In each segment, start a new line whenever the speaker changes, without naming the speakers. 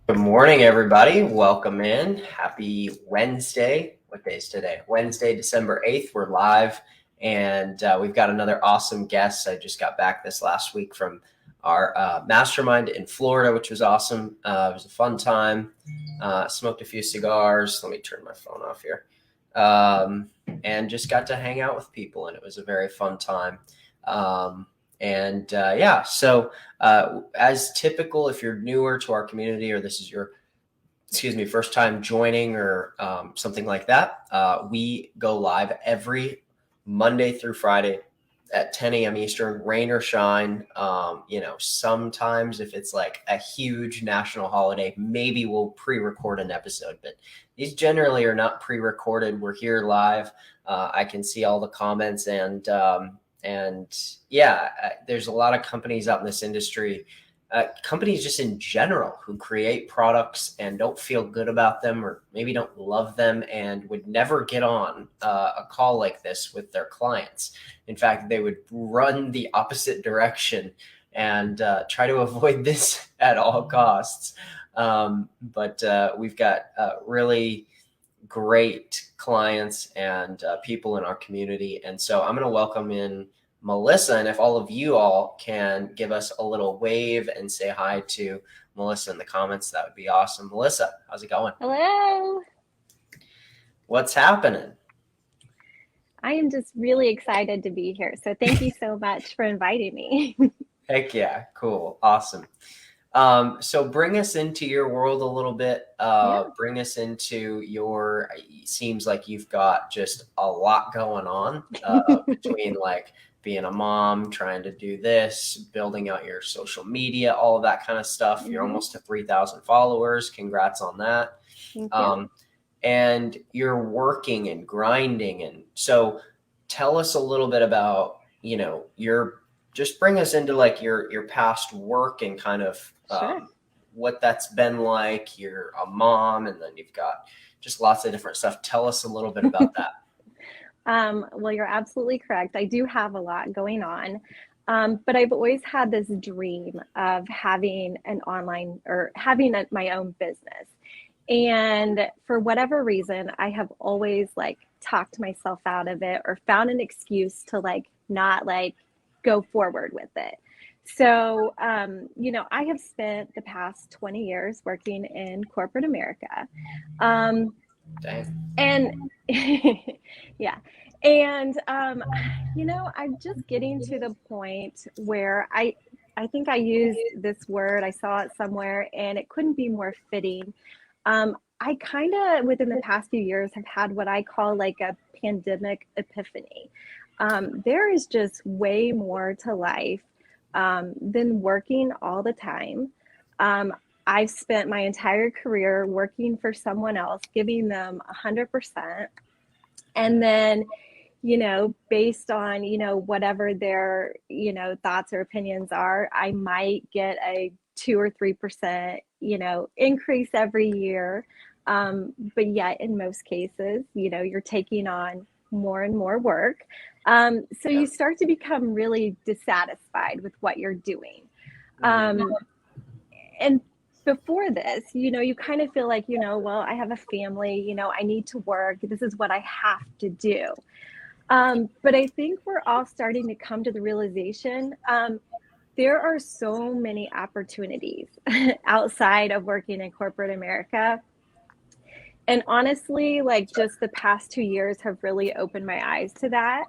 Good morning, everybody. Welcome in. Happy Wednesday. What day is today? Wednesday, December 8th. We're live, and we've got another awesome guest. I just got back this last week from our mastermind in Florida, which was awesome. It was a fun time. Smoked a few cigars. Let me turn my phone off here. And just got to hang out with people, and it was a very fun time. So as typical, if you're newer to our community or this is your, first time joining or something like that, we go live every Monday through Friday at 10 a.m. Eastern, rain or shine. Sometimes if it's like a huge national holiday, maybe we'll pre-record an episode, but these generally are not pre-recorded. We're here live. I can see all the comments there's a lot of companies out in this industry, companies just in general, who create products and don't feel good about them or maybe don't love them and would never get on a call like this with their clients. In fact, they would run the opposite direction and try to avoid this at all costs. But we've got really great clients and people in our community. And so I'm going to welcome in Melissa. And if all of you all can give us a little wave and say hi to Melissa in the comments, that would be awesome. Melissa, how's it going?
Hello.
What's happening?
I am just really excited to be here. So thank you so much for inviting me.
Heck yeah. Cool. Awesome. So bring us into your world a little bit. Bring us into seems like you've got just a lot going on between like being a mom, trying to do this, building out your social media, all of that kind of stuff. You're almost to 3,000 followers. Congrats on that.
Thank you.
And you're working and grinding. And so tell us a little bit about, just bring us into like your past work and kind of
Sure.
what that's been like. You're a mom, and then you've got just lots of different stuff. Tell us a little bit about that.
Well, you're absolutely correct. I do have a lot going on. But I've always had this dream of having an online or having my own business. And for whatever reason, I have always like talked myself out of it or found an excuse to like not like go forward with it. So, I have spent the past 20 years working in corporate America. Um,
Dang.
and yeah. And, I'm just getting to the point where I think I used this word, I saw it somewhere, and it couldn't be more fitting. I kind of, within the past few years, have had what I call like a pandemic epiphany. There is just way more to life than working all the time. I've spent my entire career working for someone else, giving them 100%. And then, based on, whatever their, thoughts or opinions are, I might get a 2 or 3%, increase every year. But yet in most cases, you're taking on more and more work. So
Yeah.
you start to become really dissatisfied with what you're doing.
Mhm.
Um, and before this, you kind of feel like, well, I have a family, I need to work. This is what I have to do. But I think we're all starting to come to the realization there are so many opportunities outside of working in corporate America. And honestly, like just the past 2 years have really opened my eyes to that.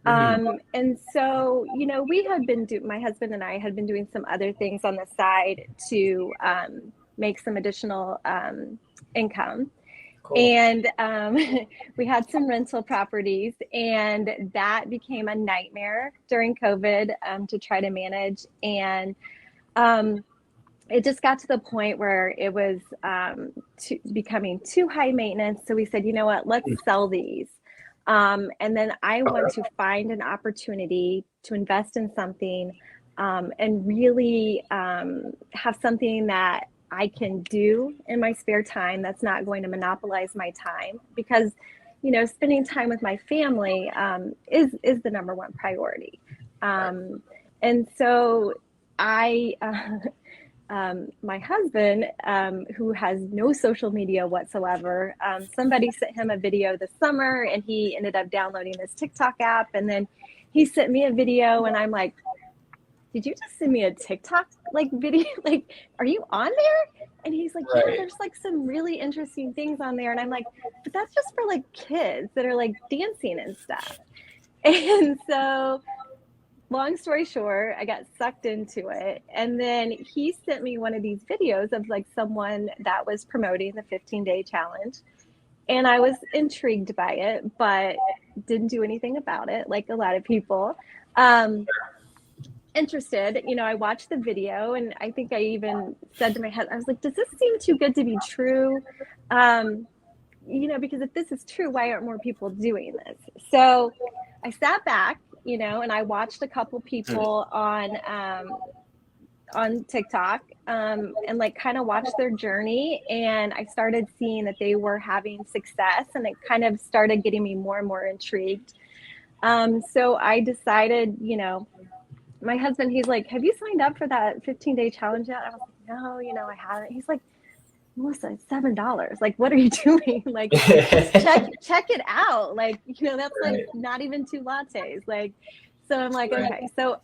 Mhm.
And so, we had my husband and I had been doing some other things on the side to make some additional income.
Cool.
And we had some rental properties, and that became a nightmare during COVID to try to manage. And um, it just got to the point where it was becoming too high maintenance. So we said, you know what, let's sell these. And then I want to find an opportunity to invest in something and really have something that I can do in my spare time that's not going to monopolize my time, because spending time with my family is the number one priority.
Right.
And so I my husband, who has no social media whatsoever, somebody sent him a video this summer and he ended up downloading this TikTok app. And then he sent me a video and I'm like, did you just send me a TikTok like video? Like, are you on there? And he's like, yeah,
Right.
there's like some really interesting things on there. And I'm like, but that's just for like kids that are like dancing and stuff. And so long story short, I got sucked into it. And then he sent me one of these videos of like someone that was promoting the 15-day challenge. And I was intrigued by it, but didn't do anything about it, like a lot of people. Um, Interested, I watched the video and I think I even said to my husband, I was like, does this seem too good to be true? Um, because if this is true, why aren't more people doing this? So I sat back, and I watched a couple people on TikTok, and like kind of watched their journey. And I started seeing that they were having success, and it kind of started getting me more and more intrigued. So I decided, my husband, he's like, have you signed up for that 15-day challenge yet? I was like, no, I haven't. He's like, Melissa, it's $7. Like, what are you doing? Like, just check it out. Like, that's like
Right.
not even 2 lattes. Like, so I'm like,
Right.
okay. So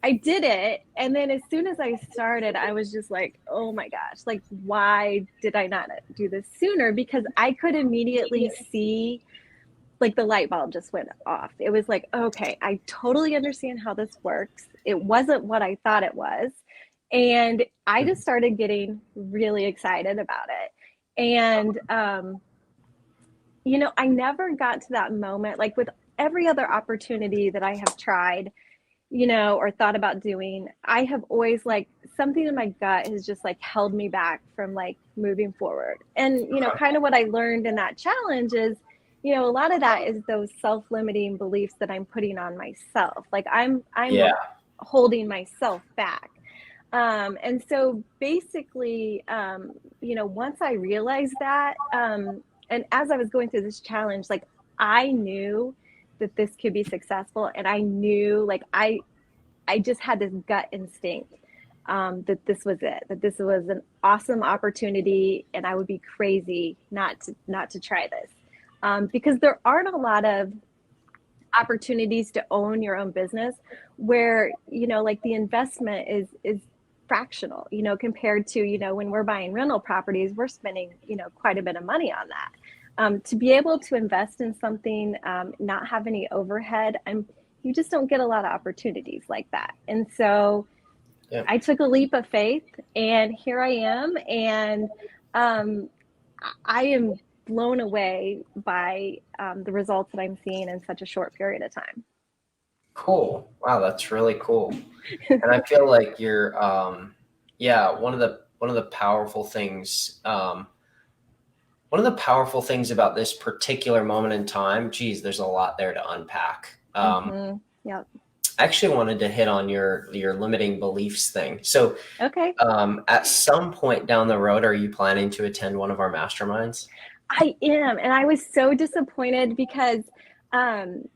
I did it. And then as soon as I started, I was just like, oh my gosh, like, why did I not do this sooner? Because I could immediately see, like, the light bulb just went off. It was like, okay, I totally understand how this works. It wasn't what I thought it was. And I just started getting really excited about it. And, I never got to that moment, like with every other opportunity that I have tried, or thought about doing, I have always like something in my gut has just like held me back from like moving forward. And, kind of what I learned in that challenge is, a lot of that is those self-limiting beliefs that I'm putting on myself. Like I'm
Yeah.
holding myself back. And so basically, once I realized that, and as I was going through this challenge, like I knew that this could be successful. And I knew, like, I just had this gut instinct, that this was it, that this was an awesome opportunity. And I would be crazy not to try this. Because there aren't a lot of opportunities to own your own business where, like the investment is fractional, compared to, when we're buying rental properties, we're spending, quite a bit of money on that. To be able to invest in something, not have any overhead, you just don't get a lot of opportunities like that. And so
Yeah.
I took a leap of faith and here I am. And I am blown away by the results that I'm seeing in such a short period of time.
Cool. Wow, that's really cool. And I feel like you're, yeah, one of the powerful things, one of the powerful things about this particular moment in time, geez, there's a lot there to unpack.
Mm-hmm. Yep.
I actually wanted to hit on your limiting beliefs thing. So,
Okay.
at some point down the road, are you planning to attend one of our masterminds?
I am. And I was so disappointed because um,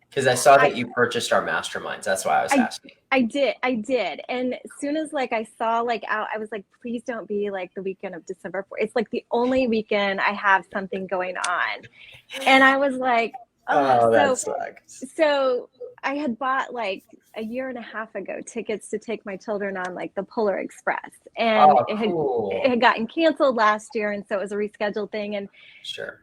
Because I saw that
I,
you purchased our masterminds. That's why I was
I,
asking.
I did. And as soon as like I saw like out, I was like, please don't be like the weekend of December 4th. It's like the only weekend I have something going on. And I was like, oh,
Oh, that sucks.
so I had bought like a year and a half ago tickets to take my children on like the Polar Express, and
Oh,
it
cool.
had gotten canceled last year, and so it was a rescheduled thing. And
Sure.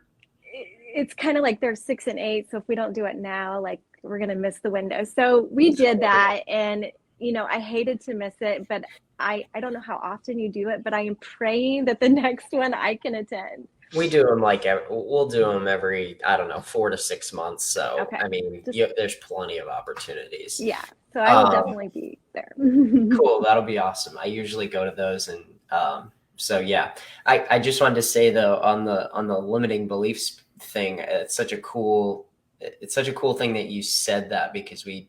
it's kind of like they're 6 and 8, so if we don't do it now, like we're gonna miss the window. So we did that, and I hated to miss it, but I don't know how often you do it, but I am praying that the next one I can attend.
We do them like we'll do them every, I don't know, 4 to 6 months. So
Okay,
I mean,
just
there's plenty of opportunities.
yeah. So I will
Um,
definitely be there.
cool, that'll be awesome. I usually go to those, and so yeah. I just wanted to say though, on the limiting beliefs thing, it's such a cool thing that you said that, because we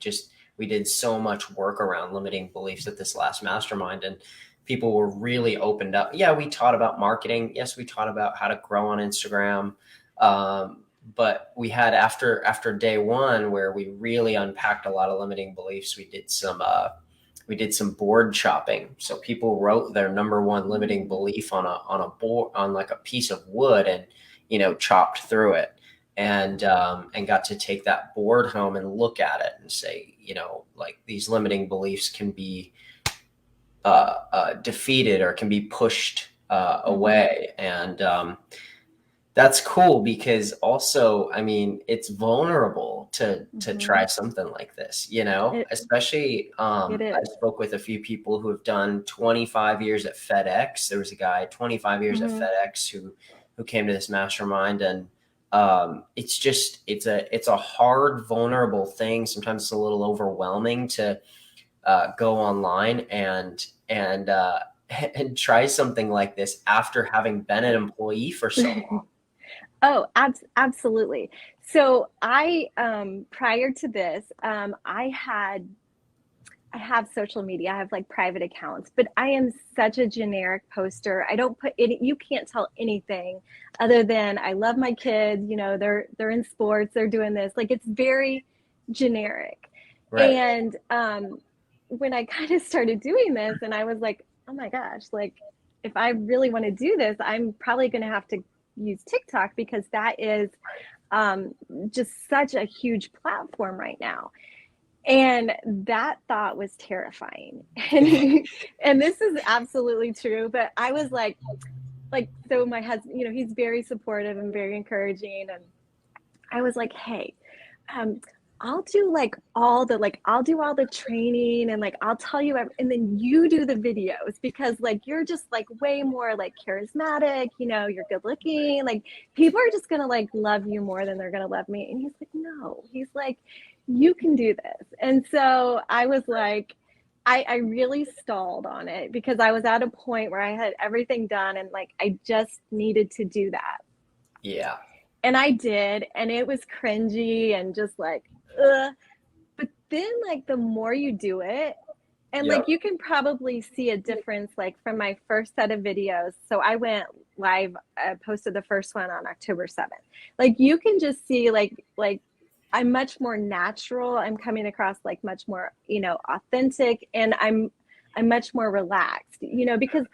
did so much work around limiting beliefs at this last mastermind, and people were really opened up. Yeah, we taught about marketing. Yes, we taught about how to grow on Instagram. But we had, after day one, where we really unpacked a lot of limiting beliefs, we did some we did some board chopping. So people wrote their number one limiting belief on a board, on like a piece of wood, and chopped through it, and got to take that board home and look at it and say, like, these limiting beliefs can be defeated or can be pushed away. And that's cool, because also, I mean, it's vulnerable to try something like this,
It
especially
it
I
is.
spoke with a few people who have done 25 years at FedEx. There was a guy 25 years at
Mhm.
FedEx who came to this mastermind, and it's a hard, vulnerable thing. Sometimes it's a little overwhelming to go online and and try something like this after having been an employee for so long.
Oh, absolutely. So prior to this, I have social media. I have like private accounts, but I am such a generic poster. I don't put any, you can't tell anything other than I love my kids, they're in sports, they're doing this. Like it's very generic.
Right.
And when I kind of started doing this and I was like, oh my gosh, like if I really want to do this, I'm probably going to have to use TikTok because that is um, just such a huge platform right now. And that thought was terrifying. And this is absolutely true, but I was like so my husband, he's very supportive and very encouraging, and I was like, "Hey, um I'll do all the training and like I'll tell you and then you do the videos because like you're just like way more like charismatic, you're good looking, like people are just gonna like love you more than they're gonna love me." And he's like, "No," he's like, "You can do this." And so I was like, I really stalled on it because I was at a point where I had everything done and like I just needed to do that.
Yeah.
And I did, and it was cringy and just like, ugh. But then, like, the more you do it, and like,
Yep.
you can probably see a difference, like, from my first set of videos. So I went live, posted the first one on October 7th. Like, you can just see, like, I'm much more natural. I'm coming across like much more, authentic, and I'm much more relaxed, because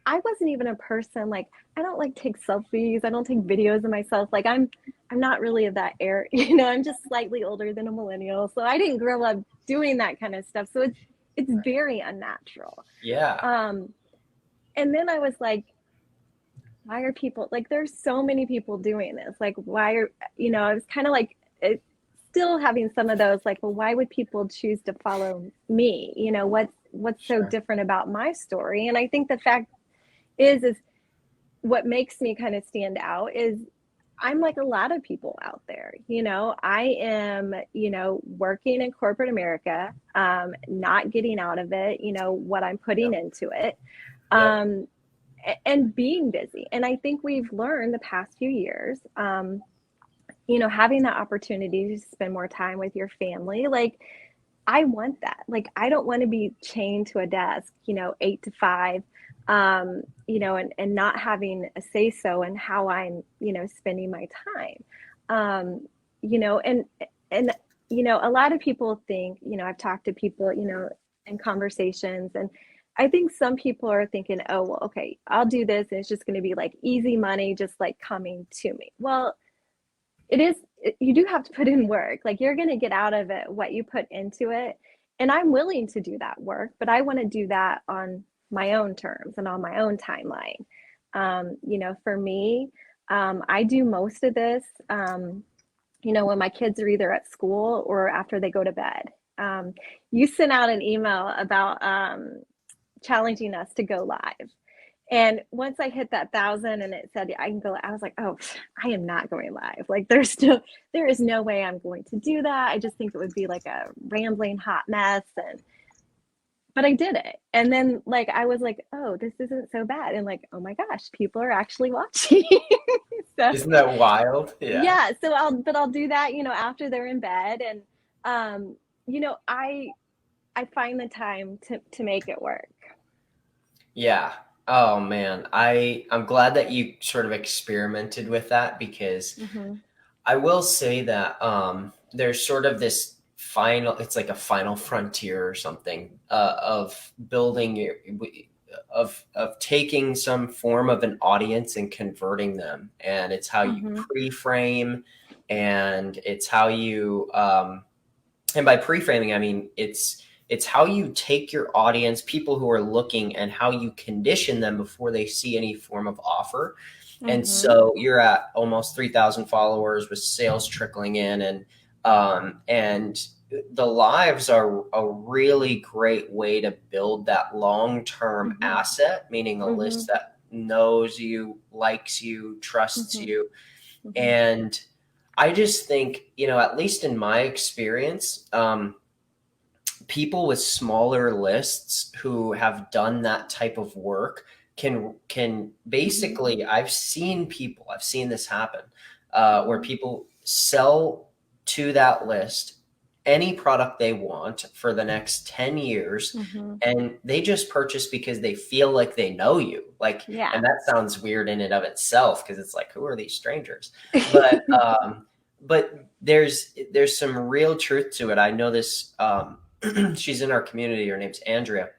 I wasn't even a person like I don't like take selfies. I don't take videos of myself. Like I'm not really of that era. I'm just slightly older than a millennial. So I didn't grow up doing that kind of stuff. So it's very unnatural.
Yeah.
Um and then I was like, why are people like there's so many people doing this? Like why are I was kind of like still having some of those like, well, why would people choose to follow me? What's so
Sure.
different about my story? And I think the fact is what makes me kind of stand out is I'm like a lot of people out there. I am, working in corporate America, not getting out of it, what I'm putting
Yep.
into it,
Yep.
um, and being busy. And I think we've learned the past few years, having that opportunity to spend more time with your family. Like, I want that. Like, I don't want to be chained to a desk, 8 to 5, and not having a say so in how I'm, spending my time. Um, and, a lot of people think, I've talked to people, in conversations, and I think some people are thinking, oh, well, okay, I'll do this. And it's just going to be like easy money, just like coming to me. Well, it is you do have to put in work. Like you're going to get out of it what you put into it. And I'm willing to do that work, but I want to do that on my own terms and on my own timeline. For me, I do most of this, when my kids are either at school or after they go to bed. You sent out an email about challenging us to go live. And once I hit that 1,000 and it said I can go, I was like, oh, I am not going live. Like there is no way I'm going to do that. I just think it would be like a rambling hot mess. But I did it. And then like I was like, oh, this isn't so bad. And like, oh my gosh, people are actually watching. So
Isn't that wild? Yeah.
yeah, so I'll do that, after they're in bed. And um, I find the time to make it work.
Yeah. Oh man. I'm glad that you sort of experimented with that, because
Mm-hmm.
I will say that there's sort of this final, it's like a final frontier or something, of building your, of taking some form of an audience and converting them. And it's how you
Mm-hmm.
pre-frame, and it's how you, and by pre-framing I mean it's how you take your audience, people who are looking, and how you condition them before they see any form of offer. And
Mm-hmm.
so you're at almost 3,000 followers with sales trickling in, and the lives are a really great way to build that long-term
Mm-hmm.
asset, meaning a
Mm-hmm.
list that knows you, likes you, trusts
Mm-hmm.
you.
Mm-hmm.
And I just think, at least in my experience, people with smaller lists who have done that type of work can
Mm-hmm.
basically, I've seen this happen, where
Mm-hmm.
people sell to that list any product they want for the next 10 years,
Mm-hmm.
and they just purchase because they feel like they know you, like, and
Yeah.
that sounds weird in and of itself, because it's like, who are these strangers? But there's some real truth to it. I know this. She's in our community. Her name's Andrea,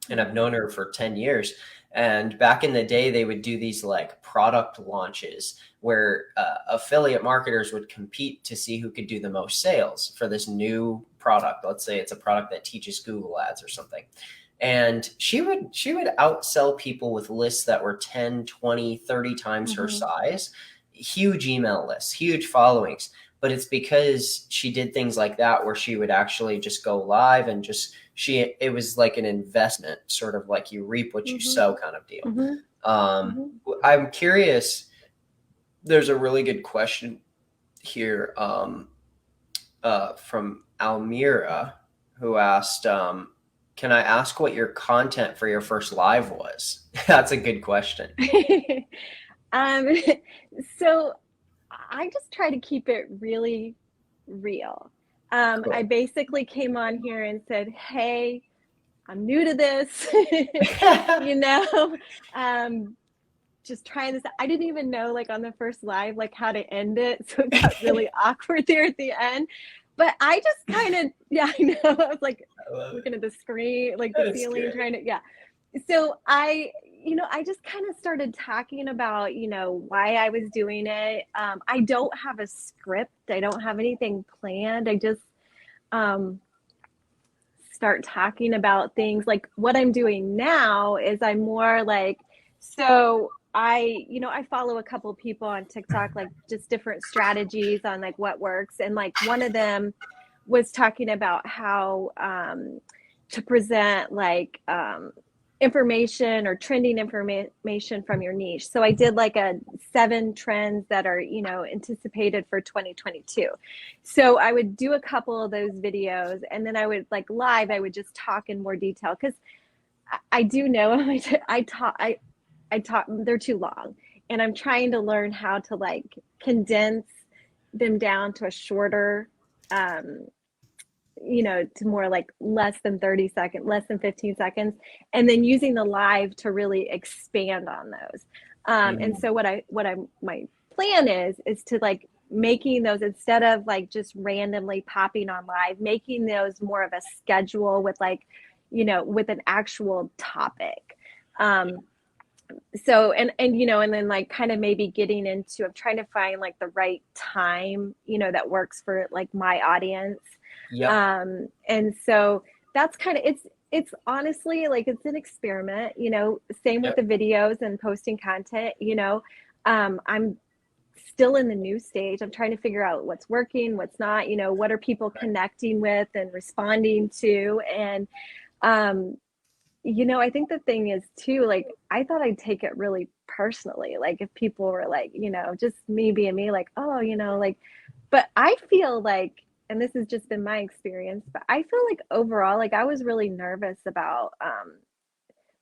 and I've
Mm-hmm.
known her for 10 years. And back in the day, they would do these like product launches where affiliate marketers would compete to see who could do the most sales for this new product. Let's say it's a product that teaches Google ads or something. And she would outsell people with lists that were 10, 20, 30 times her
Mm-hmm.
size, huge email lists, huge followings. But it's because she did things like that, where she would actually just go live and just, it was like an investment, sort of like you reap what you
Mm-hmm.
sow kind of deal.
Mm-hmm.
Um,
Mm-hmm.
I'm curious. There's a really good question here, from Almira, who asked, "Can I ask what your content for your first live was?" That's a good question.
um, so I just try to keep it really real. I
Cool.
basically came on here and said, "Hey, I'm new to this," you know, um, just trying this. I didn't even know, like on the first live, like how to end it, so it got really awkward there at the end. But I just kind of, yeah, I know. I was like
I love it.
looking at the screen, like the
That's
ceiling,
great.
trying to, yeah. So I just kind of started talking about, why I was doing it. I don't have a script. I don't have anything planned. I just um, start talking about things. Like what I'm doing now is I'm more like, so I follow a couple people on TikTok, like just different strategies on like what works. And like one of them was talking about how to present like information or trending information from your niche. So I did like a 7 trends that are, anticipated for 2022. So I would do a couple of those videos, and then I would like live, I would just talk in more detail, because I do know I talk, they're too long, and I'm trying to learn how to like condense them down to a shorter, um, to more like less than 30 seconds, less than 15 seconds, and then using the live to really expand on those. And
Mhm.
so my plan is to like making those, instead of like just randomly popping on live, making those more of a schedule with like, with an actual topic. Um, so and then like kind of maybe getting into, I'm trying to find like the right time, that works for like my audience.
Yep.
And so that's kind of, it's honestly like it's an experiment, same with
Yep.
the videos and posting content. I'm still in the new stage. I'm trying to figure out what's working, what's not, what are people
Right.
connecting with and responding to. And um I think the thing is too, like, I thought I'd take it really personally. Like, if people were like, just me being me, like, oh, like, but I feel like, and this has just been my experience, but I feel like overall, like, I was really nervous about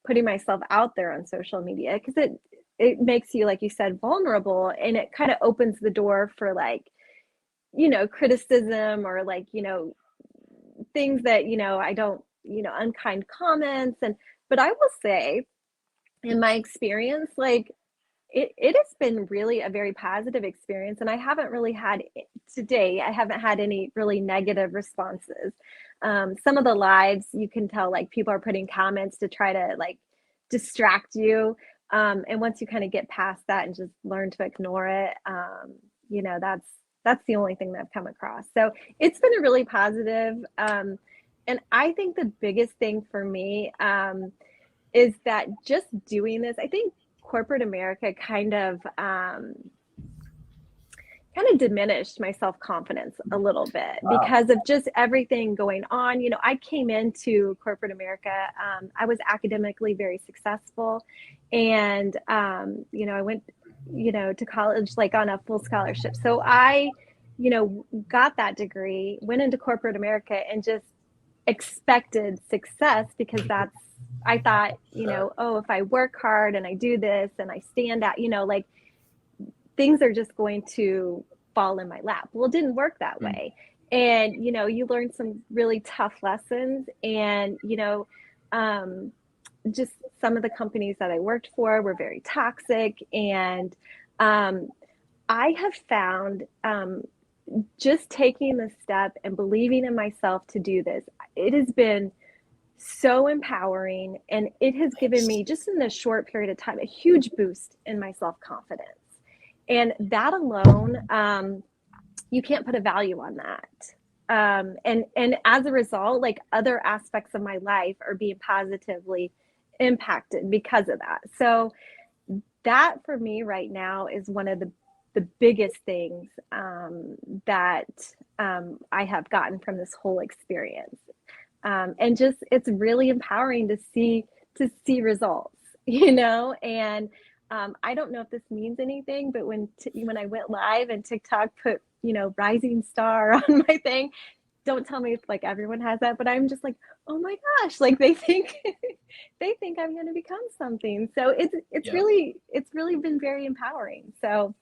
putting myself out there on social media, because it makes you, like you said, vulnerable, and it kind of opens the door for like, criticism, or like, things that, I don't, unkind comments. But I will say, in my experience, like, it has been really a very positive experience, and I haven't really had today. I haven't had any really negative responses. Some of the lives you can tell like people are putting comments to try to like distract you, and once you kind of get past that and just learn to ignore it, you know, that's the only thing that I've come across. So it's been a really positive. And I think the biggest thing for me is that just doing this, I think corporate America kind of diminished my self-confidence a little bit
Wow.
because of just everything going on. You know, I came into corporate America, I was academically very successful, and you know, I went, you know, to college like on a full scholarship. So I, you know, got that degree, went into corporate America, and just expected success because that's, I thought, you
Sure.
know, oh, if I work hard and I do this and I stand out, you know, like things are just going to fall in my lap. Well, it didn't work that
Mm.
way. And, you know, you learn some really tough lessons. And, you know, just some of the companies that I worked for were very toxic. And I have found just taking the step and believing in myself to do this, it has been so empowering. And it has given
Nice.
me, just in this short period of time, a huge boost in my self confidence. And that alone, you can't put a value on that. And as a result, like other aspects of my life are being positively impacted because of that. So that for me right now is one of the biggest things that I have gotten from this whole experience. And just it's really empowering to see results, you know. And I don't know if this means anything, but when I went live and TikTok put, you know, rising star on my thing, don't tell me if like everyone has that, but I'm just like, oh my gosh, like they think they think I'm going to become something. So
Yep.
it's really been very empowering. So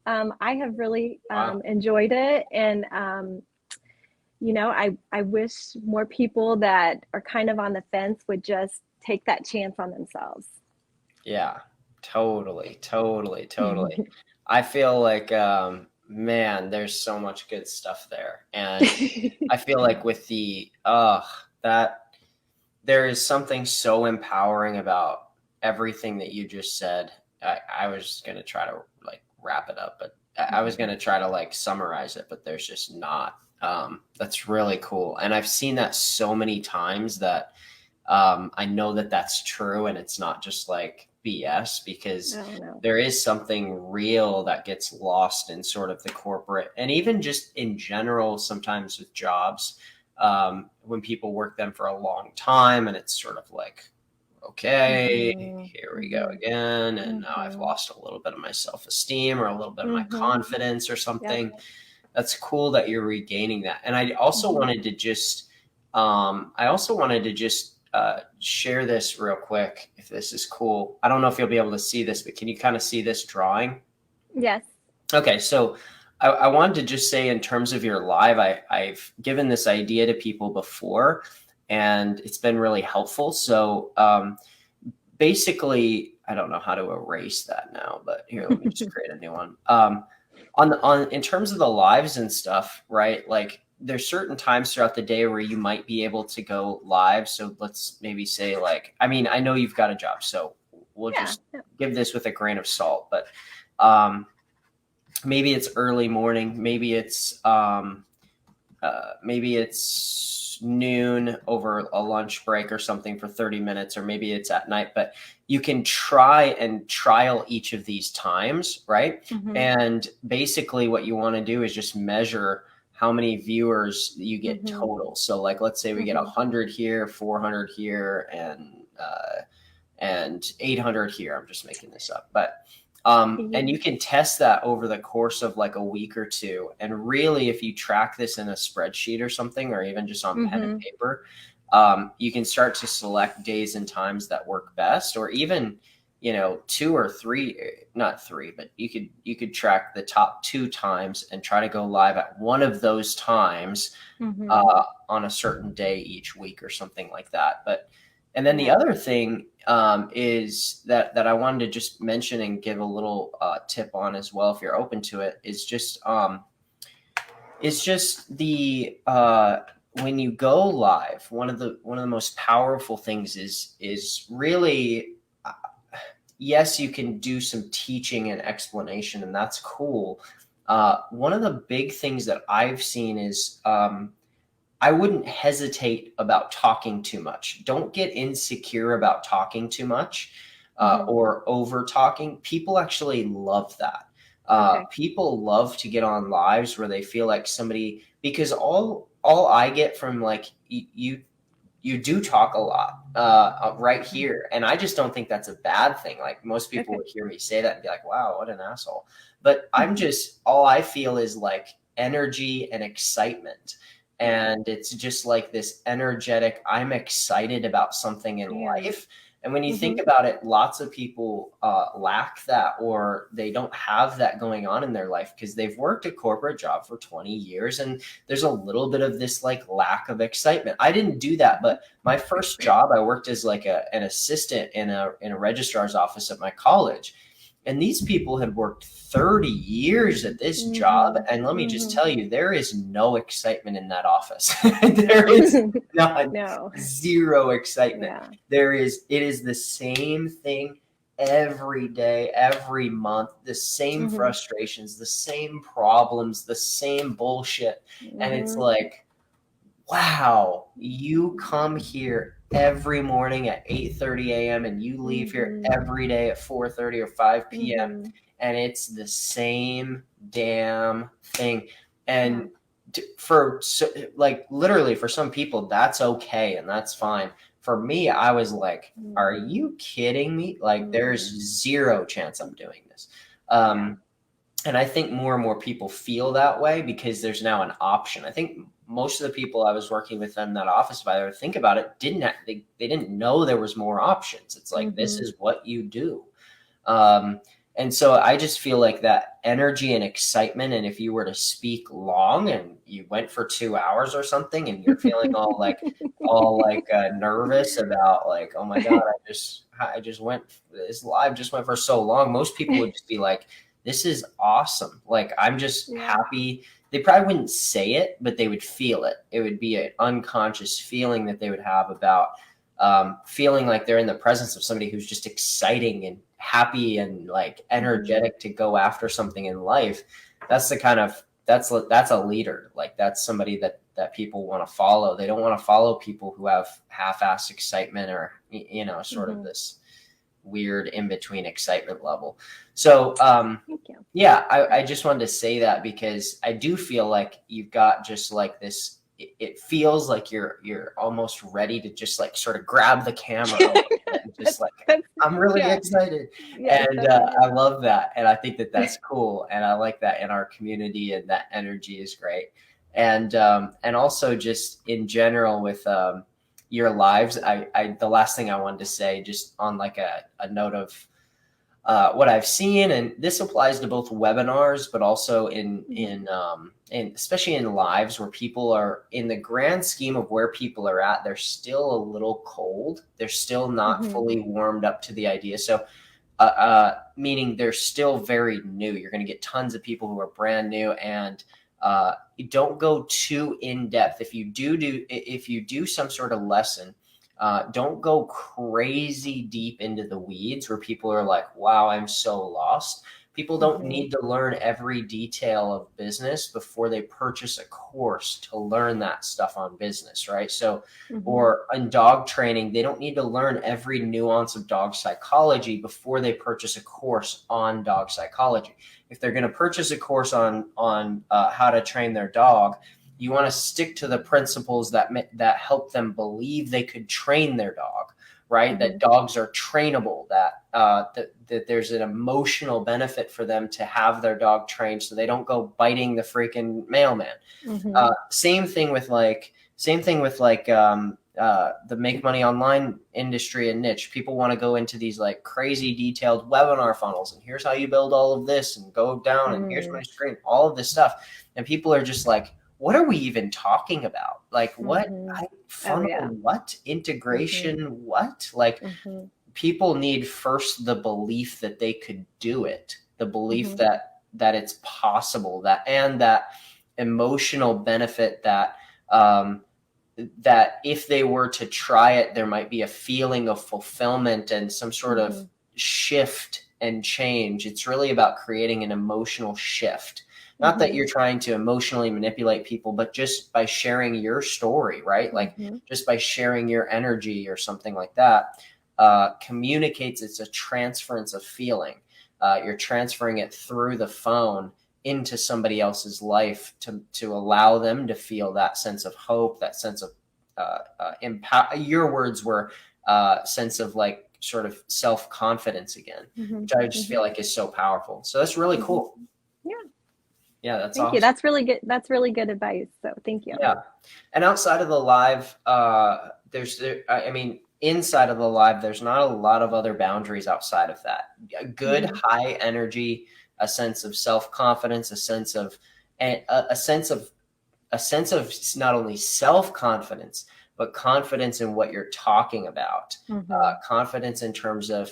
I have really
Wow.
enjoyed it, and you know, I wish more people that are kind of on the fence would just take that chance on themselves.
Yeah. Totally. Totally. Totally. I feel like, man, there's so much good stuff there. And I feel like with that there is something so empowering about everything that you just said. I was going to try to like wrap it up, but I was going to try to like summarize it, but there's just not. That's really cool. And I've seen that so many times that I know that that's true and it's not just like BS because
I don't know.
there is something real that gets lost in sort of the corporate and even just in general, sometimes with jobs, when people work them for a long time and it's sort of like, okay,
Mm-hmm.
here we go
Mm-hmm.
again. And now I've
Mm-hmm.
lost a little bit of my self esteem or a little bit of my
Mm-hmm.
confidence or
Yep.
something. That's cool that you're regaining that. And I also
Mm-hmm.
wanted to just, share this real quick, if this is cool. I don't know if you'll be able to see this, but can you kind of see this drawing?
Yes.
Okay, so I wanted to just say, in terms of your live, I've given this idea to people before, and it's been really helpful. So basically, I don't know how to erase that now, but here, let me just create a new one. On in terms of the lives and stuff, right? Like there's certain times throughout the day where you might be able to go live. So let's maybe say like, I mean, I know you've got a job, so we'll
Yeah.
just give this with a grain of salt, but um, maybe it's early morning, maybe it's noon over a lunch break or something for 30 minutes, or maybe it's at night, but you can try and trial each of these times, right?
Mm-hmm.
And basically what you want to do is just measure how many viewers you get
Mm-hmm.
total. So like, let's say we get
Mm-hmm.
100 here, 400 here, and 800 here. I'm just making this up, but and
Yeah.
you can test that over the course of like a week or two. And really, if you track this in a spreadsheet or something, or even just on pen and
Mm-hmm.
paper, you can start to select days and times that work best, or even, you know, two or three, not three, but you could track the top 2 times and try to go live at one of those times
Mm-hmm.
on a certain day each week or something like that. But And then the
Yeah.
other thing is that I wanted to just mention and give a little tip on as well, if you're open to it, is just the when you go live, one of the most powerful things is really, yes, you can do some teaching and explanation, and that's cool. One of the big things that I've seen is I wouldn't hesitate about talking too much. Don't get insecure about talking too much
Hmm.
or over talking. People actually love that.
Okay.
People love to get on lives where they feel like somebody, because all I get from like you do talk a lot right
Okay.
here, and I just don't think that's a bad thing. Like most people
Okay.
would hear me say that and be like, wow, what an asshole. But I'm just, all I feel is like energy and excitement,
Yeah.
and it's just like this energetic, I'm excited about something in
Yeah.
life. And when you
Hmm.
think about it, lots of people lack that, or they don't have that going on in their life because they've worked a corporate job for 20 years, and there's a little bit of this like lack of excitement. I didn't do that,
Hmm.
but my first job, I worked as like an assistant in a registrar's office at my college. And these people had worked 30 years at this job.
Hmm.
And let me just
Hmm.
tell you, there is no excitement in that office. There is none,
No.
zero excitement.
Yeah.
It is the same thing every day, every month, the same
Hmm.
frustrations, the same problems, the same bullshit. And it's
Hmm.
like, wow, you come here every morning at 8:30 a.m. and you leave here
Hmm.
every day at 4:30 or 5 p.m.
Hmm.
and it's the same damn thing.
Yeah.
And like literally for some people that's okay and that's fine. For me, I was like, are
Hmm.
you kidding me? Like there's
Hmm.
zero chance I'm doing this.
Yeah.
And I think more and more people feel that way because there's now an option. I think most of the people I was working with in that office, if I ever think about it, they didn't know there was more options. It's like, this
Hmm.
is what you do. Um, and so I just feel like that energy and excitement. And if you were to speak long and you went for 2 hours or something and you're feeling all like nervous about like, oh my God, I just went, this live just went for so long. Most people would just be like, this is awesome. Like, I'm just
Yeah.
happy. They probably wouldn't say it, but they would feel it. It would be an unconscious feeling that they would have about feeling like they're in the presence of somebody who's just exciting and happy and like
Hmm.
energetic to go after something in life. That's the kind of that's a leader. Like that's somebody that people want to follow. They don't want to follow people who have half-assed excitement or sort of
Hmm.
this weird in between excitement level. So
Thank you.
yeah, I just wanted to say that because I do feel like you've got just like this. It feels like you're almost ready to just like sort of grab the camera a little bit and just
that's
like,
that's
I'm really
yeah.
excited,
Yes,
and
that's
I
it.
love that, and I think that that's cool, and I like that in our community, and that energy is great, and also just in general with your lives. I the last thing I wanted to say, just on like a note of what I've seen, and this applies to both webinars, but also
Hmm.
in especially in lives where people are in the grand scheme of where people are at, they're still a little cold. They're still not
Hmm.
fully warmed up to the idea. So, meaning they're still very new. You're going to get tons of people who are brand new, and you don't go too in depth. If you do some sort of lesson, don't go crazy deep into the weeds where people are like, wow, I'm so lost. People don't
Hmm.
need to learn every detail of business before they purchase a course to learn that stuff on business, right? So,
Hmm.
or in dog training, they don't need to learn every nuance of dog psychology before they purchase a course on dog psychology. If they're going to purchase a course on how to train their dog, you want to stick to the principles that help them believe they could train their dog, right?
Hmm.
That dogs are trainable, that there's an emotional benefit for them to have their dog trained so they don't go biting the freaking mailman.
Hmm.
Same thing with like the make money online industry and niche. People want to go into these like crazy detailed webinar funnels, and here's how you build all of this, and go down, and here's my
Mm.
screen, all of this stuff. And people are just like, what are we even talking about? Like, what
Mm-hmm. Oh
funnel,
yeah.
what
Mm-hmm.
integration, what? Like,
Mm-hmm.
people need first the belief that they could do it, the belief
Mm-hmm.
that it's possible, that and that emotional benefit that that if they were to try it, there might be a feeling of fulfillment and some sort of
Mm-hmm.
shift and change. It's really about creating an emotional shift. Not that
Mm-hmm.
you're trying to emotionally manipulate people, but just by sharing your story, right? Like
Mm-hmm.
just by sharing your energy or something like that, communicates. It's a transference of feeling. You're transferring it through the phone into somebody else's life to allow them to feel that sense of hope, that sense of empower. Your words were sense of like sort of self confidence again,
Mm-hmm.
which I just
Mm-hmm.
feel like is so powerful. So that's really
Mm-hmm.
cool.
Yeah.
Yeah, that's
Thank you.
awesome.
That's really good. That's really good advice. So thank you.
Yeah, and outside of the live, I mean, inside of the live, there's not a lot of other boundaries outside of that. A good
Mm-hmm.
high energy, a sense of self confidence, a sense of a sense of not only self confidence but confidence in what you're talking about.
Mm-hmm.
Confidence in terms of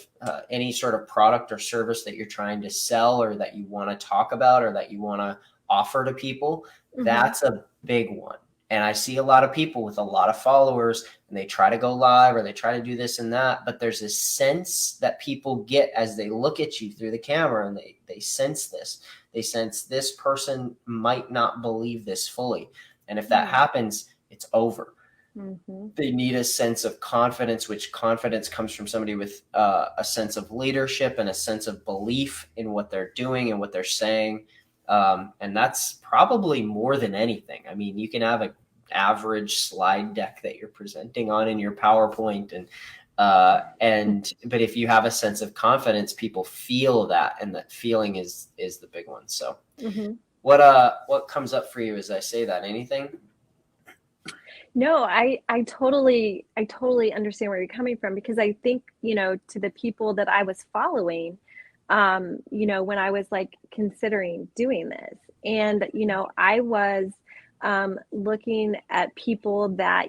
any sort of product or service that you're trying to sell or that you want to talk about or that you want to offer to people.
Mm-hmm.
That's a big one. And I see a lot of people with a lot of followers and they try to go live or they try to do this and that, but there's this sense that people get as they look at you through the camera and they sense this. They sense this person might not believe this fully. And if that happens, it's over.
Mm-hmm.
They need a sense of confidence, which confidence comes from somebody with a sense of leadership and a sense of belief in what they're doing and what they're saying. And that's probably more than anything. I mean, you can have an average slide deck that you're presenting on in your PowerPoint, but if you have a sense of confidence, people feel that, and that feeling is the big one. So,
Mm-hmm.
what comes up for you as I say that? Anything?
No, I totally understand where you're coming from because I think, to the people that I was following, when I was like considering doing this. And, I was looking at people that,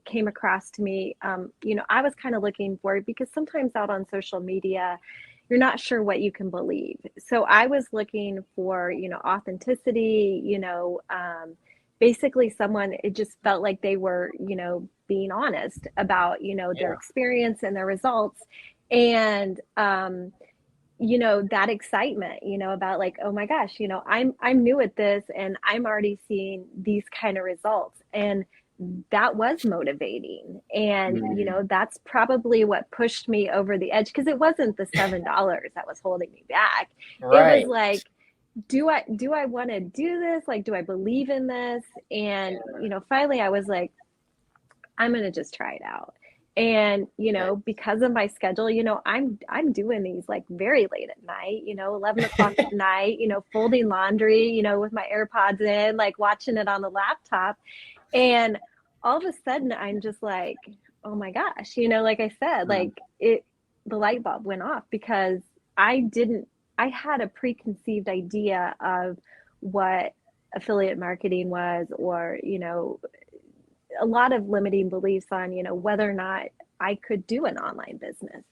came across to me. I was kind of looking for because sometimes out on social media, you're not sure what you can believe. So I was looking for, authenticity, basically someone, it just felt like they were, being honest about, their
Yeah.
experience and their results. And that excitement, about like, oh my gosh, I'm new at this and I'm already seeing these kind of results. And that was motivating. And,
Mm,
that's probably what pushed me over the edge because it wasn't the $7 that was holding me back. It was
right.
like, do I want to do this? Like, do I believe in this? And, finally I was like, I'm going to just try it out. And, because of my schedule, I'm doing these like very late at night, 11 o'clock at night, folding laundry, with my AirPods in, like watching it on the laptop. And all of a sudden I'm just like, oh my gosh, like I said,
Mm,
like the light bulb went off because I didn't, I had a preconceived idea of what affiliate marketing was, or, a lot of limiting beliefs on, whether or not I could do an online business.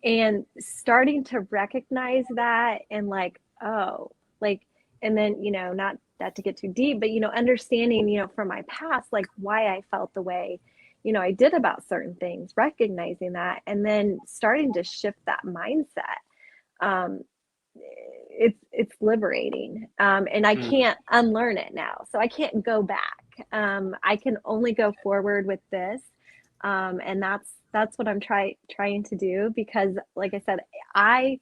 And starting to recognize that and like, oh, like, and then, not to get too deep, but, understanding, from my past, like why I felt the way, I did about certain things, recognizing that, and then starting to shift that mindset. Um, it's liberating, and I
mm,
can't unlearn it now, so I can't go back. I can only go forward with this, and that's what I'm trying to do because, like I said, I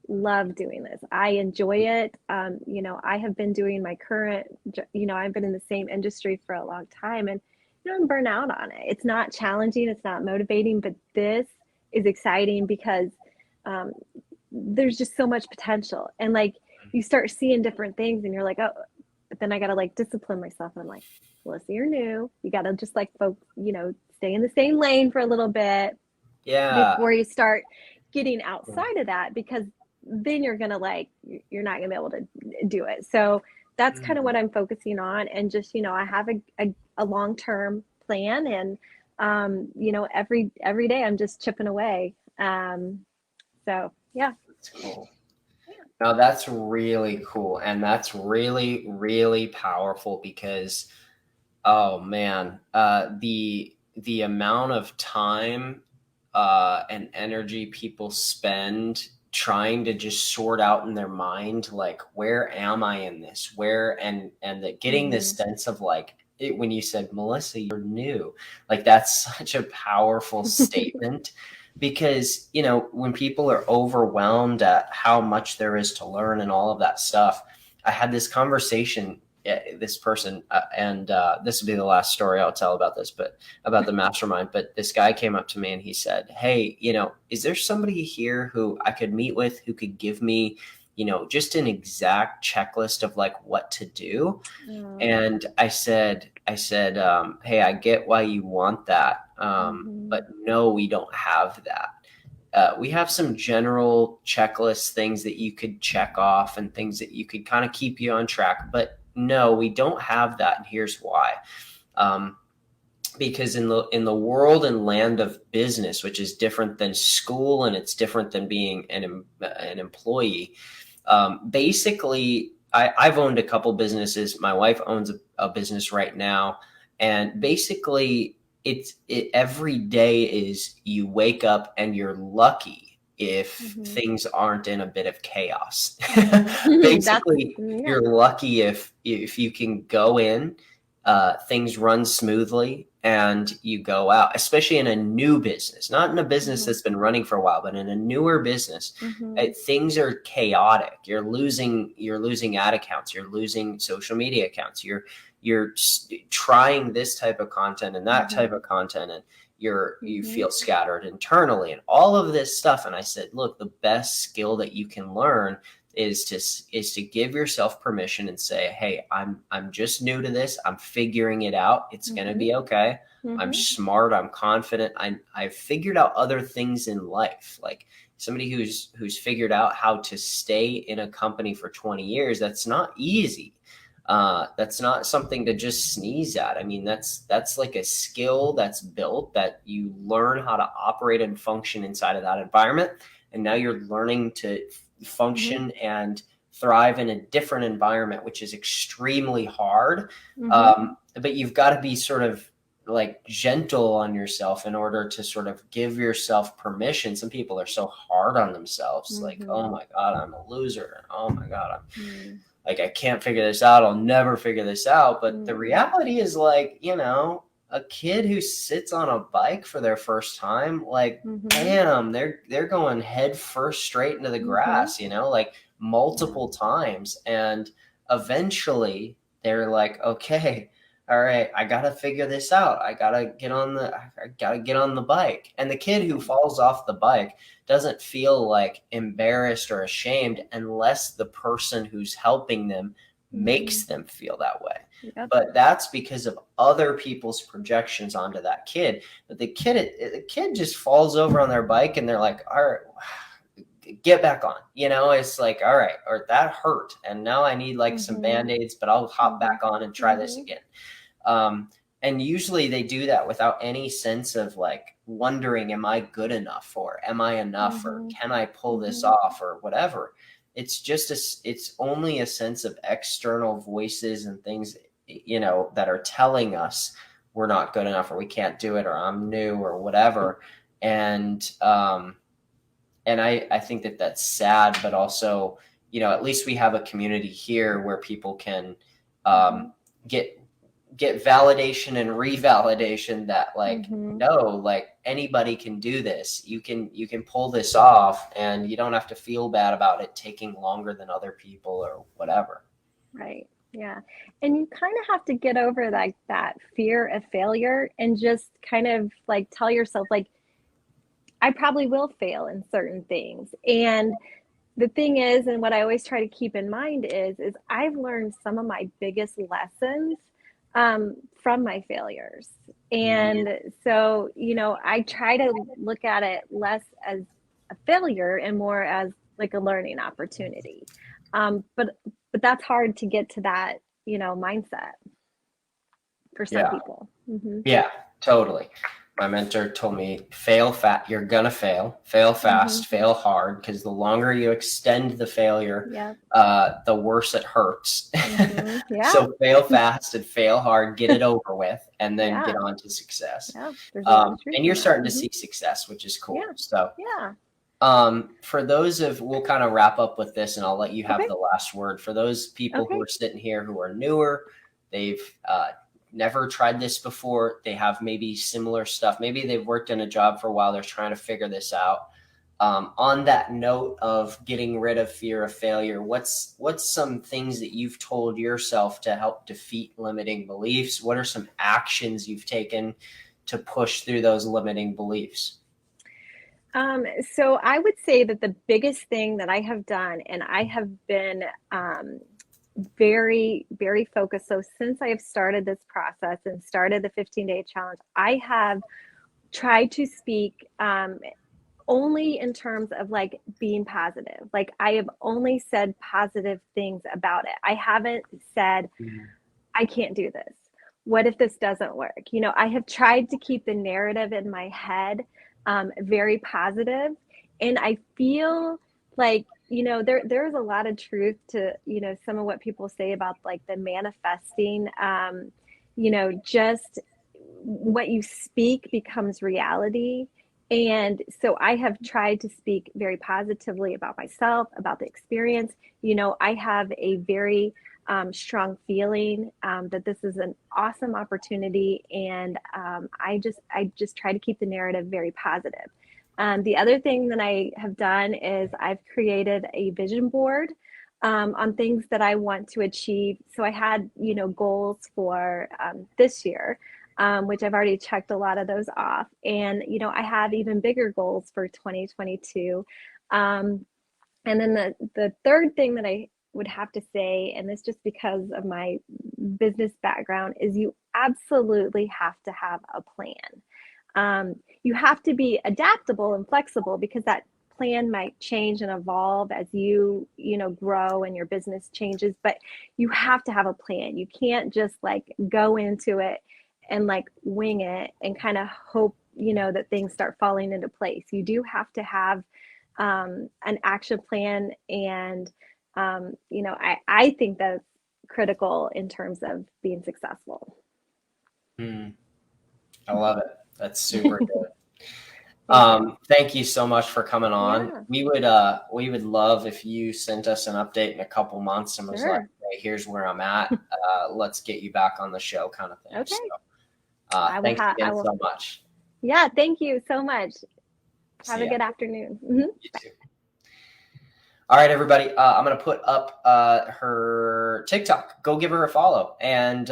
love doing this. I enjoy it. I have been doing my current, I've been in the same industry for a long time, and I'm burnt out on it. It's not challenging, it's not motivating, but this is exciting because um, there's just so much potential, and like you start seeing different things and you're like, oh, but then I got to like discipline myself, and I'm like, Melissa, you're new, you got to just like stay in the same lane for a little bit
yeah.
before you start getting outside of that, because then you're gonna like, you're not gonna be able to do it. So that's kind of what
Mhm.
I'm focusing on. And just, I have a long-term plan, and, every day I'm just chipping away. So yeah.
That's cool. No, that's really cool. And that's really, really powerful because, oh man, the amount of time and energy people spend trying to just sort out in their mind, like, where am I in this? Where and that getting this
Hmm.
sense of like it, when you said, Melissa, you're new, like that's such a powerful statement because when people are overwhelmed at how much there is to learn and all of that stuff. I had this conversation, this person, and this will be the last story I'll tell about this, but about the mastermind. But this guy came up to me and he said, "Hey, is there somebody here who I could meet with who could give me, just an exact checklist of like what to do?"
Oh.
And "Hey, I get why you want that,
Hmm.
but no, we don't have that. We have some general checklist things that you could check off and things that you could kind of keep you on track, but no, we don't have that, and here's why." Um, because in the world and land of business, which is different than school and it's different than being an employee, basically, I've owned a couple businesses. My wife owns a business right now, and basically, every day is you wake up and you're lucky if
Hmm.
things aren't in a bit of chaos.
That's,
Basically,
yeah.
you're lucky if you can go in, things run smoothly, and you go out, especially in a new business, not in a business
Hmm.
that's been running for a while, but in a newer business.
Hmm.
Things are chaotic. You're losing ad accounts. You're losing social media accounts. You're trying this type of content and that type
Hmm.
of content, and you
Hmm.
feel scattered internally and all of this stuff. And I said, look, the best skill that you can learn is to give yourself permission and say, hey, I'm just new to this. I'm figuring it out. It's going to
Hmm.
be okay. I'm
Hmm.
smart. I'm confident. I've figured out other things in life. Like somebody who's figured out how to stay in a company for 20 years. That's not easy. That's not something to just sneeze at. I mean, that's like a skill that's built, that you learn how to operate and function inside of that environment. And now you're learning to
Hmm.
function and thrive in a different environment, which is extremely hard.
Hmm.
But you've got to be sort of like gentle on yourself in order to sort of give yourself permission. Some people are so hard on themselves, like, oh
Hmm.
my God, I'm a loser. And oh my God, I'm
Hmm.
like, I can't figure this out. I'll never figure this out. But the
Hmm.
reality is, like, a kid who sits on a bike for their first time, like,
Hmm.
bam, they're going head first straight into the
Hmm.
grass, like
Yeah.
multiple times. And eventually they're like, okay, all right, I gotta figure this out. I gotta get on the bike. And the kid who
Yeah.
falls off the bike doesn't feel like embarrassed or ashamed unless the person who's helping them
Hmm.
makes them feel that way.
Yep.
But that's because of other people's projections onto that kid. But the kid just falls over on their bike and they're like, all right, get back on. It's like, all right, or that hurt. And now I need like some
Hmm.
band-aids, but I'll hop
Hmm.
back on and try this
Hmm.
again. Um, and usually they do that without any sense of like wondering, am I good enough, or am I enough, or
Hmm.
can I pull this
Hmm.
off, or whatever. It's only a sense of external voices and things, that are telling us we're not good enough, or we can't do it, or I'm new, or whatever. And I think that that's sad, but also, at least we have a community here where people can
Hmm.
get validation and revalidation that, like,
Hmm.
no, like anybody can do this. You can pull this off, and you don't have to feel bad about it taking longer than other people or whatever.
Right. Yeah. And you kind of have to get over like that fear of failure and just kind of like tell yourself, like, I probably will fail in certain things. And the thing is, and what I always try to keep in mind is I've learned some of my biggest lessons from my failures.
Mhm.
And so, I try to look at it less as a failure and more as like a learning opportunity. But that's hard to get to that, mindset for some
Yeah.
people. Hmm.
Yeah, totally. My mentor told me fail fast. You're going to fail
Hmm.
fast, fail hard, because the longer you extend the failure,
Yep.
the worse it hurts.
Hmm. Yeah.
So fail fast and fail hard, get it over with, and then get
Yeah.
on to success.
Yeah. There's a lot of truth
And
in
you're
that.
starting to
Hmm.
see success, which is
Yeah.
cool. So
Yeah.
for those of, we'll kind of wrap up with this and I'll let you have
Okay.
the last word. For those people who
Okay.
are sitting here who are newer, they've never tried this before, they have maybe similar stuff. Maybe they've worked in a job for a while, they're trying to figure this out. On that note of getting rid of fear of failure, what's some things that you've told yourself to help defeat limiting beliefs? What are some actions you've taken to push through those limiting beliefs?
So I would say that the biggest thing that I have done, and I have been very, very focused. So since I have started this process and started the 15-day challenge, I have tried to speak only in terms of like being positive. Like I have only said positive things about it. I haven't said, I can't do this. What if this doesn't work? I have tried to keep the narrative in my head very positive, and I feel like there's a lot of truth to some of what people say about like the manifesting. Just what you speak becomes reality. And so I have tried to speak very positively about myself, about the experience. I have a very strong feeling that this is an awesome opportunity, and I just try to keep the narrative very positive. The other thing that I have done is I've created a vision board on things that I want to achieve. So I had goals for this year. Which I've already checked a lot of those off. And, I have even bigger goals for 2022. And then the third thing that I would have to say, and this just because of my business background, is you absolutely have to have a plan. You have to be adaptable and flexible because that plan might change and evolve as you grow and your business changes, but you have to have a plan. You can't just like go into it and like wing it and kind of hope that things start falling into place. You do have to have an action plan, and I think that's critical in terms of being successful.
Hmm. I love it. That's super good.
Thank you.
Thank you so much for coming on.
Yeah,
We would love if you sent us an update in a couple months and was like,
sure.
hey, here's where I'm at. Let's get you back on the show kind of thing. So
Okay. I will
thanks
have, I
again
will.
so much.
Yeah, thank you so much. Have
See
a
ya.
good afternoon. Mhm.
You too. All right, everybody. I'm gonna put up her TikTok. Go give her a follow and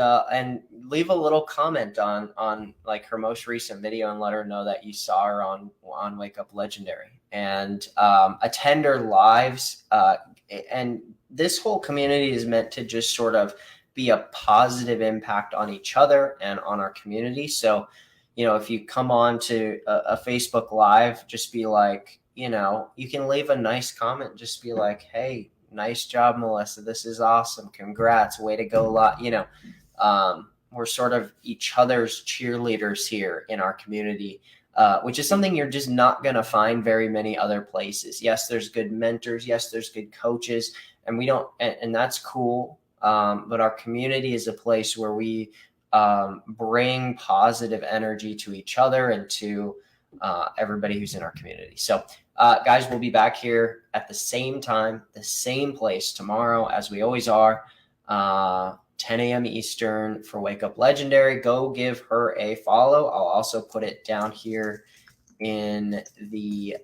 leave a little comment on like her most recent video and let her know that you saw her on Wake Up Legendary and attend her lives. And this whole community is meant to just sort of be a positive impact on each other and on our community. So, if you come on to a Facebook Live, just be like, you can leave a nice comment. Just be like, hey, nice job, Melissa. This is awesome. Congrats. Way to go. We're sort of each other's cheerleaders here in our community, which is something you're just not going to find very many other places. Yes, there's good mentors. Yes, there's good coaches. And we don't, and that's cool. But our community is a place where we bring positive energy to each other and to everybody who's in our community. So, guys, we'll be back here at the same time, the same place tomorrow, as we always are, 10 a.m. Eastern for Wake Up Legendary. Go give her a follow. I'll also put it down here in the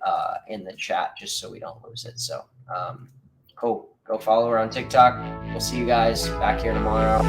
chat just so we don't lose it. So, cool. Go follow her on TikTok. We'll see you guys back here tomorrow.